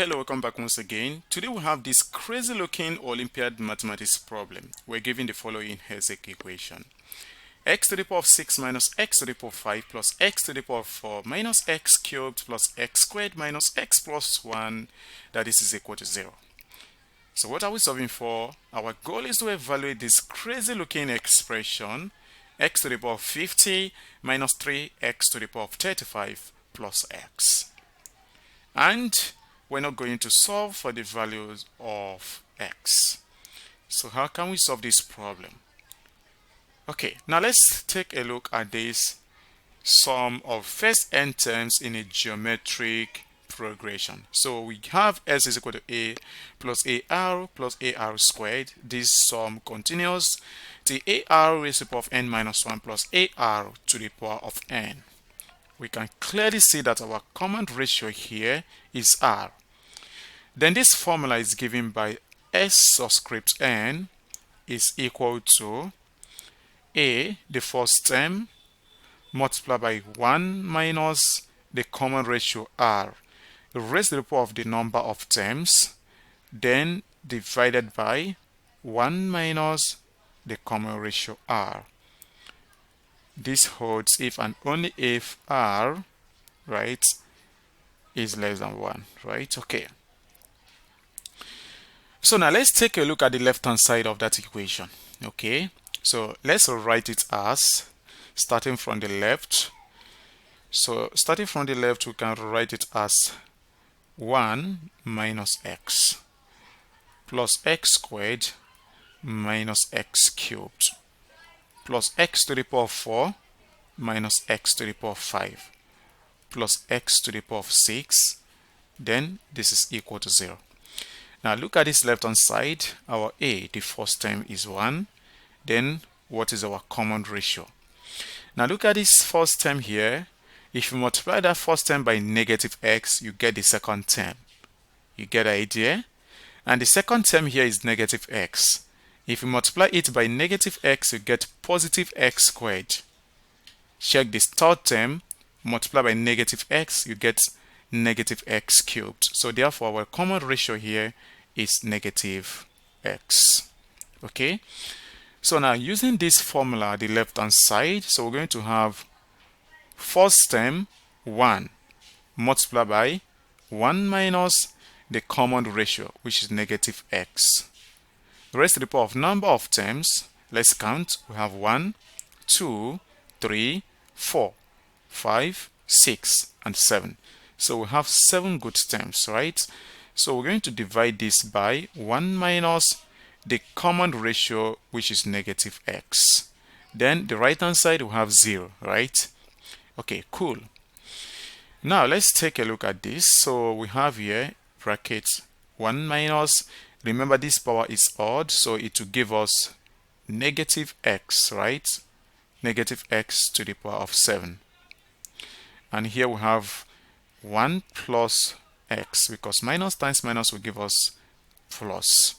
Hello, welcome back once again. Today we have this crazy looking Olympiad mathematics problem. We're given the following basic equation. X to the power of 6 minus x to the power of 5 plus x to the power of 4 minus x cubed plus x squared minus x plus 1, that this is equal to 0. So what are we solving for? Our goal is to evaluate this crazy looking expression, x to the power of 50 minus 3x to the power of 35 plus x. And we're not going to solve for the values of x. So how can we solve this problem? Okay, now let's take a look at this sum of first n terms in a geometric progression. So we have s is equal to a plus ar squared. This sum continues to ar raised to the power of n minus 1 plus ar to the power of n. We can clearly see that our common ratio here is r. Then this formula is given by s subscript n is equal to a, the first term, multiplied by 1 minus the common ratio r, raised to the power of the number of terms, then divided by 1 minus the common ratio r. This holds if and only if r, right, is less than 1, right? Okay. So now let's take a look at the left-hand side of that equation. Okay, so let's write it as, starting from the left. So starting from the left, we can write it as 1 minus x plus x squared minus x cubed plus x to the power of 4 minus x to the power of 5 plus x to the power of 6. Then this is equal to 0. Now look at this left hand side. Our a, the first term, is 1. Then what is our common ratio? Now look at this first term here. If you multiply that first term by negative x, you get the second term. You get the idea? And the second term here is negative x. If you multiply it by negative x, you get positive x squared. Check this third term. Multiply by negative x, you get negative x cubed. So therefore our common ratio here is negative x. Okay, so now using this formula, the left hand side, so we're going to have first term 1 multiplied by 1 minus the common ratio, which is negative x. Raised to the power of number of terms, let's count. We have 1, 2, 3, 4, 5, 6, and 7. So we have 7 good terms, right? So we're going to divide this by 1 minus the common ratio, which is negative x. Then the right hand side we have 0, right? Okay, cool. Now let's take a look at this. So we have here bracket 1 minus, remember this power is odd, so it will give us negative x, right? Negative x to the power of 7. And here we have 1 plus x, because minus times minus will give us plus.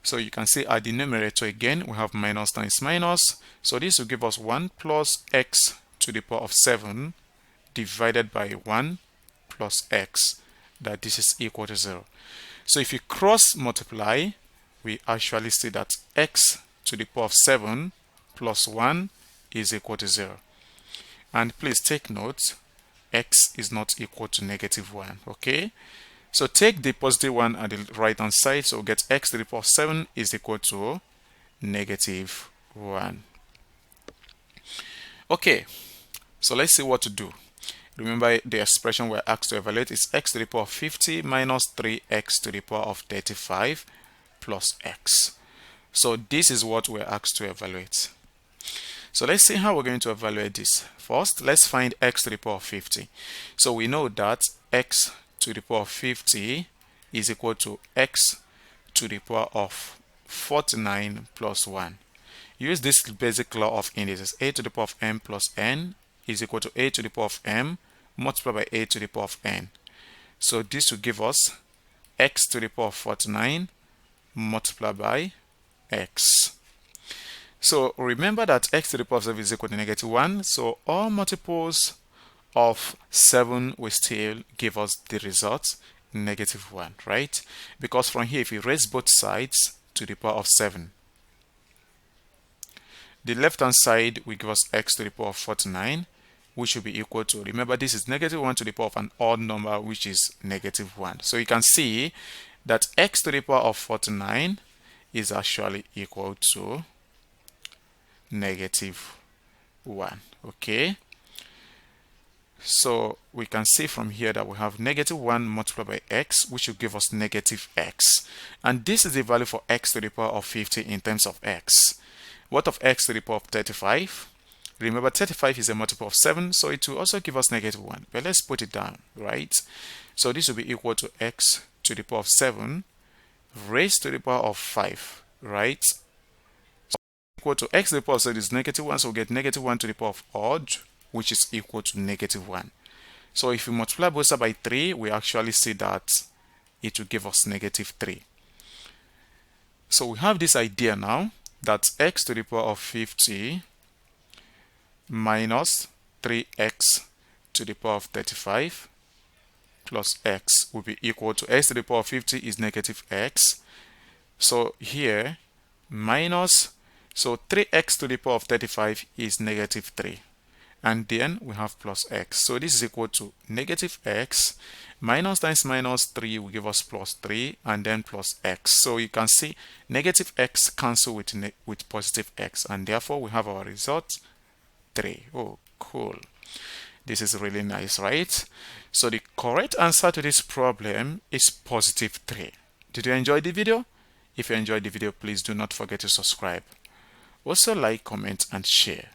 So you can see at the numerator again, we have minus times minus. So this will give us 1 plus x to the power of 7 divided by 1 plus x, that this is equal to 0. So if you cross multiply, we actually see that x to the power of 7 plus 1 is equal to 0. And please take note, x is not equal to negative 1. Okay, so take the positive 1 at the right hand side, so we'll get x to the power of 7 is equal to negative 1. Okay, so let's see what to do. Remember the expression we're asked to evaluate is x to the power of 50 minus 3x to the power of 35 plus x. So this is what we're asked to evaluate. So let's see how we're going to evaluate this. First, let's find x to the power of 50. So we know that x to the power of 50 is equal to x to the power of 49 plus 1. Use this basic law of indices. A to the power of m plus n is equal to a to the power of m multiplied by a to the power of n. So this will give us x to the power of 49 multiplied by x. So remember that x to the power of 7 is equal to negative 1. So all multiples of 7 will still give us the result -1, right? Because from here, if we raise both sides to the power of 7, the left hand side will give us x to the power of 49, which will be equal to, remember this is -1 to the power of an odd number, which is -1. So you can see that x to the power of 49 is actually equal to -1. Okay, so we can see from here that we have -1 multiplied by x, which will give us -x, and this is the value for x to the power of 50 in terms of x. What of x to the power of 35? Remember 35 is a multiple of 7, so it will also give us -1, but let's put it down, right? So this will be equal to x to the power of 7 raised to the power of 5, right? So equal to x to the power of 7 is -1, so we get -1 to the power of odd, which is equal to -1. So if we multiply both sides by 3, we actually see that it will give us -3. So we have this idea now that x to the power of 50 minus 3x to the power of 35 plus x will be equal to x to the power of 50 is -x. So here minus, so 3x to the power of 35 is -3. And then we have plus x. So this is equal to -x minus times -3 will give us +3 and then plus x. So you can see -x cancel with positive x, and therefore we have our result 3. Oh, cool. This is really nice, right? So the correct answer to this problem is +3. Did you enjoy the video? If you enjoyed the video, please do not forget to subscribe. Also like, comment, and share.